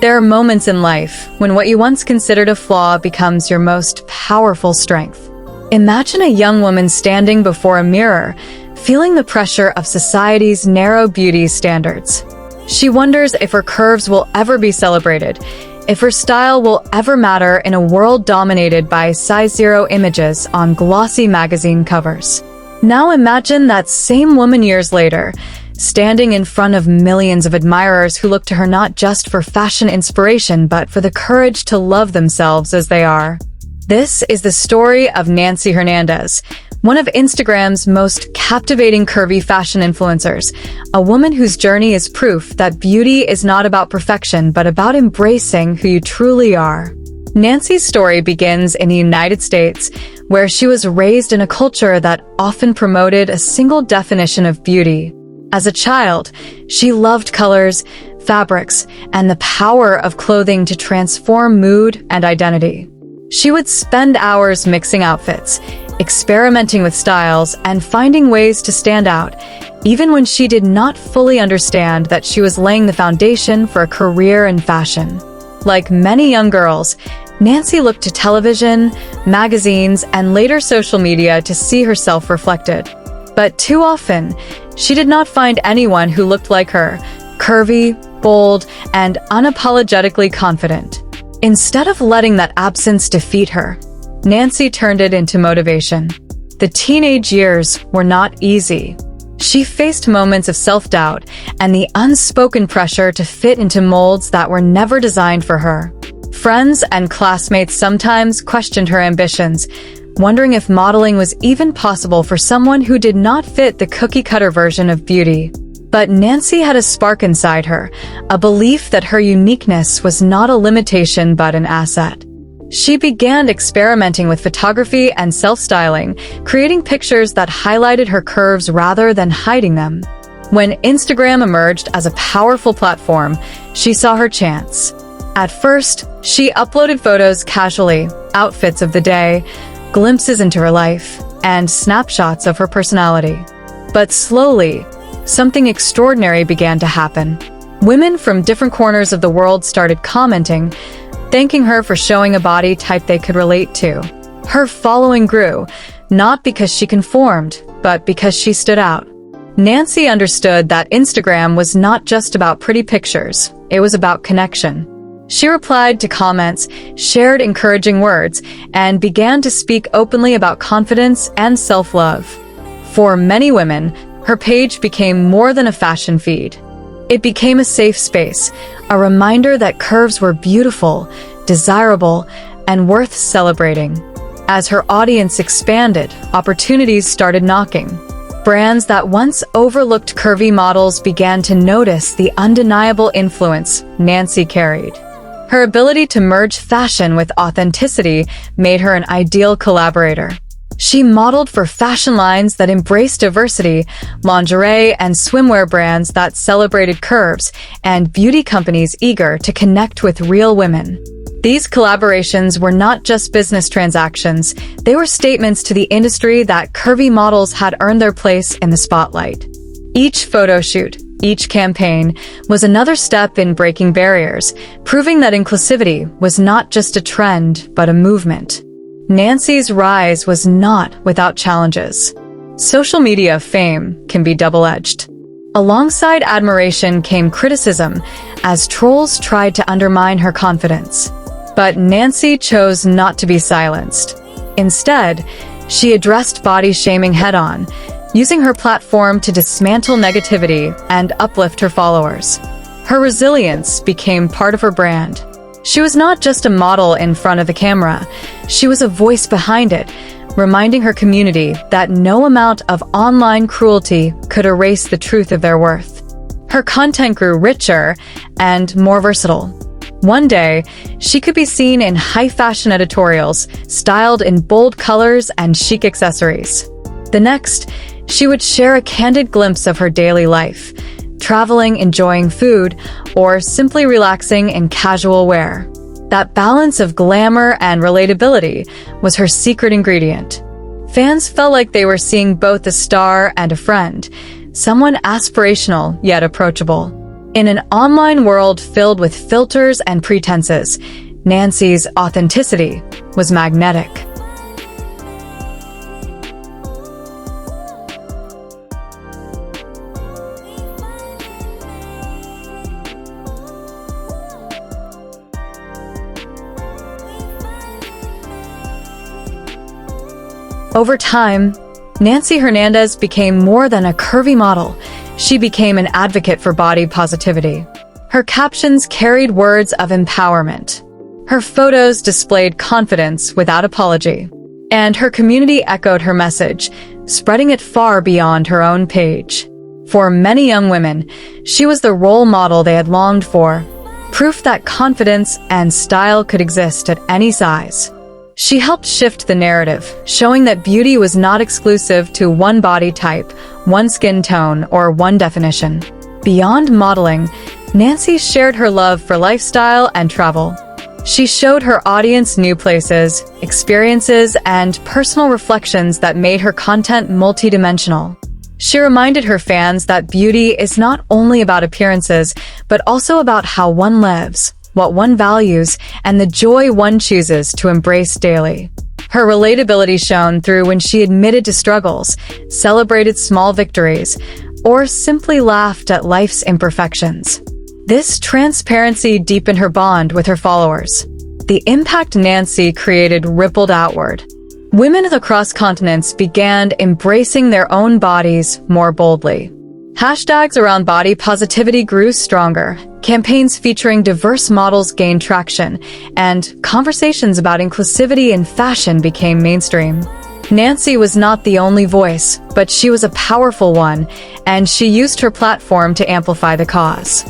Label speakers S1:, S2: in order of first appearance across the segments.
S1: There are moments in life when what you once considered a flaw becomes your most powerful strength. Imagine a young woman standing before a mirror, feeling the pressure of society's narrow beauty standards. She wonders if her curves will ever be celebrated, if her style will ever matter in a world dominated by size zero images on glossy magazine covers. Now imagine that same woman years later, standing in front of millions of admirers who look to her not just for fashion inspiration, but for the courage to love themselves as they are. This is the story of Nancy Hernandez, one of Instagram's most captivating curvy fashion influencers, a woman whose journey is proof that beauty is not about perfection, but about embracing who you truly are. Nancy's story begins in the United States, where she was raised in a culture that often promoted a single definition of beauty. As a child, she loved colors, fabrics, and the power of clothing to transform mood and identity. She would spend hours mixing outfits, experimenting with styles, and finding ways to stand out, even when she did not fully understand that she was laying the foundation for a career in fashion. Like many young girls, Nancy looked to television, magazines, and later social media to see herself reflected. But too often, she did not find anyone who looked like her, curvy, bold, and unapologetically confident. Instead of letting that absence defeat her, Nancy turned it into motivation. The teenage years were not easy. She faced moments of self-doubt and the unspoken pressure to fit into molds that were never designed for her. Friends and classmates sometimes questioned her ambitions, wondering if modeling was even possible for someone who did not fit the cookie-cutter version of beauty. But Nancy had a spark inside her, a belief that her uniqueness was not a limitation but an asset. She began experimenting with photography and self-styling, creating pictures that highlighted her curves rather than hiding them. When Instagram emerged as a powerful platform, she saw her chance. At first, she uploaded photos casually, outfits of the day, glimpses into her life, and snapshots of her personality. But slowly, something extraordinary began to happen. Women from different corners of the world started commenting, thanking her for showing a body type they could relate to. Her following grew, not because she conformed, but because she stood out. Nancy understood that Instagram was not just about pretty pictures, it was about connection. She replied to comments, shared encouraging words, and began to speak openly about confidence and self-love. For many women, her page became more than a fashion feed. It became a safe space, a reminder that curves were beautiful, desirable, and worth celebrating. As her audience expanded, opportunities started knocking. Brands that once overlooked curvy models began to notice the undeniable influence Nancy carried. Her ability to merge fashion with authenticity made her an ideal collaborator. She modeled for fashion lines that embraced diversity, lingerie and swimwear brands that celebrated curves, and beauty companies eager to connect with real women. These collaborations were not just business transactions, they were statements to the industry that curvy models had earned their place in the spotlight. Each photo shoot, each campaign, was another step in breaking barriers, proving that inclusivity was not just a trend, but a movement. Nancy's rise was not without challenges. Social media fame can be double-edged. Alongside admiration came criticism, as trolls tried to undermine her confidence. But Nancy chose not to be silenced. Instead, she addressed body shaming head-on, using her platform to dismantle negativity and uplift her followers. Her resilience became part of her brand. She was not just a model in front of the camera, she was a voice behind it, reminding her community that no amount of online cruelty could erase the truth of their worth. Her content grew richer and more versatile. One day, she could be seen in high-fashion editorials, styled in bold colors and chic accessories. The next, she would share a candid glimpse of her daily life, traveling, enjoying food, or simply relaxing in casual wear. That balance of glamour and relatability was her secret ingredient. Fans felt like they were seeing both a star and a friend, someone aspirational yet approachable. In an online world filled with filters and pretenses, Nancy's authenticity was magnetic. Over time, Nancy Hernandez became more than a curvy model. She became an advocate for body positivity. Her captions carried words of empowerment. Her photos displayed confidence without apology. And her community echoed her message, spreading it far beyond her own page. For many young women, she was the role model they had longed for, proof that confidence and style could exist at any size. She helped shift the narrative, showing that beauty was not exclusive to one body type, one skin tone, or one definition. Beyond modeling, Nancy shared her love for lifestyle and travel. She showed her audience new places, experiences, and personal reflections that made her content multidimensional. She reminded her fans that beauty is not only about appearances, but also about how one lives, what one values, and the joy one chooses to embrace daily. Her relatability shone through when she admitted to struggles, celebrated small victories, or simply laughed at life's imperfections. This transparency deepened her bond with her followers. The impact Nancy created rippled outward. Women across continents began embracing their own bodies more boldly. Hashtags around body positivity grew stronger, campaigns featuring diverse models gained traction, and conversations about inclusivity in fashion became mainstream. Nancy was not the only voice, but she was a powerful one, and she used her platform to amplify the cause.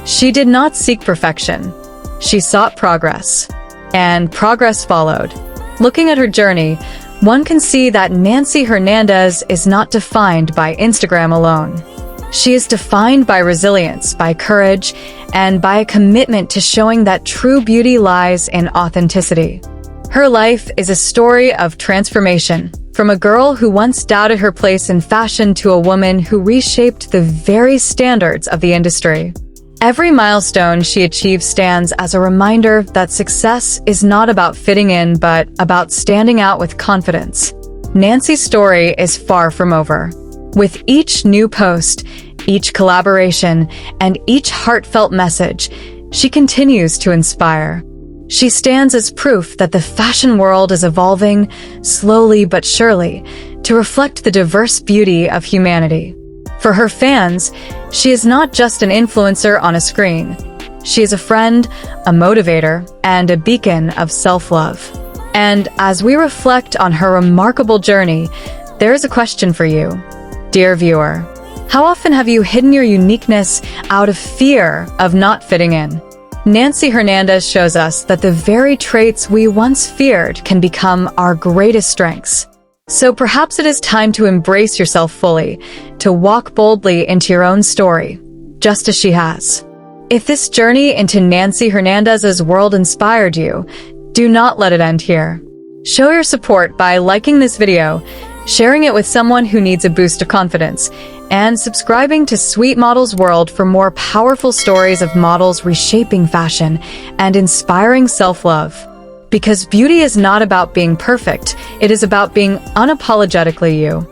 S1: She did not seek perfection. She sought progress. And progress followed. Looking at her journey, one can see that Nancy Hernandez is not defined by Instagram alone. She is defined by resilience, by courage, and by a commitment to showing that true beauty lies in authenticity. Her life is a story of transformation, from a girl who once doubted her place in fashion to a woman who reshaped the very standards of the industry. Every milestone she achieved stands as a reminder that success is not about fitting in, but about standing out with confidence. Nancy's story is far from over. With each new post, each collaboration, and each heartfelt message, she continues to inspire. She stands as proof that the fashion world is evolving, slowly but surely, to reflect the diverse beauty of humanity. For her fans, she is not just an influencer on a screen. She is a friend, a motivator, and a beacon of self-love. And as we reflect on her remarkable journey, there is a question for you. Dear viewer, how often have you hidden your uniqueness out of fear of not fitting in? Nancy Hernandez shows us that the very traits we once feared can become our greatest strengths. So perhaps it is time to embrace yourself fully, to walk boldly into your own story, just as she has. If this journey into Nancy Hernandez's world inspired you, do not let it end here. Show your support by liking this video, sharing it with someone who needs a boost of confidence, and subscribing to Sweet Models World for more powerful stories of models reshaping fashion and inspiring self-love. Because beauty is not about being perfect, it is about being unapologetically you.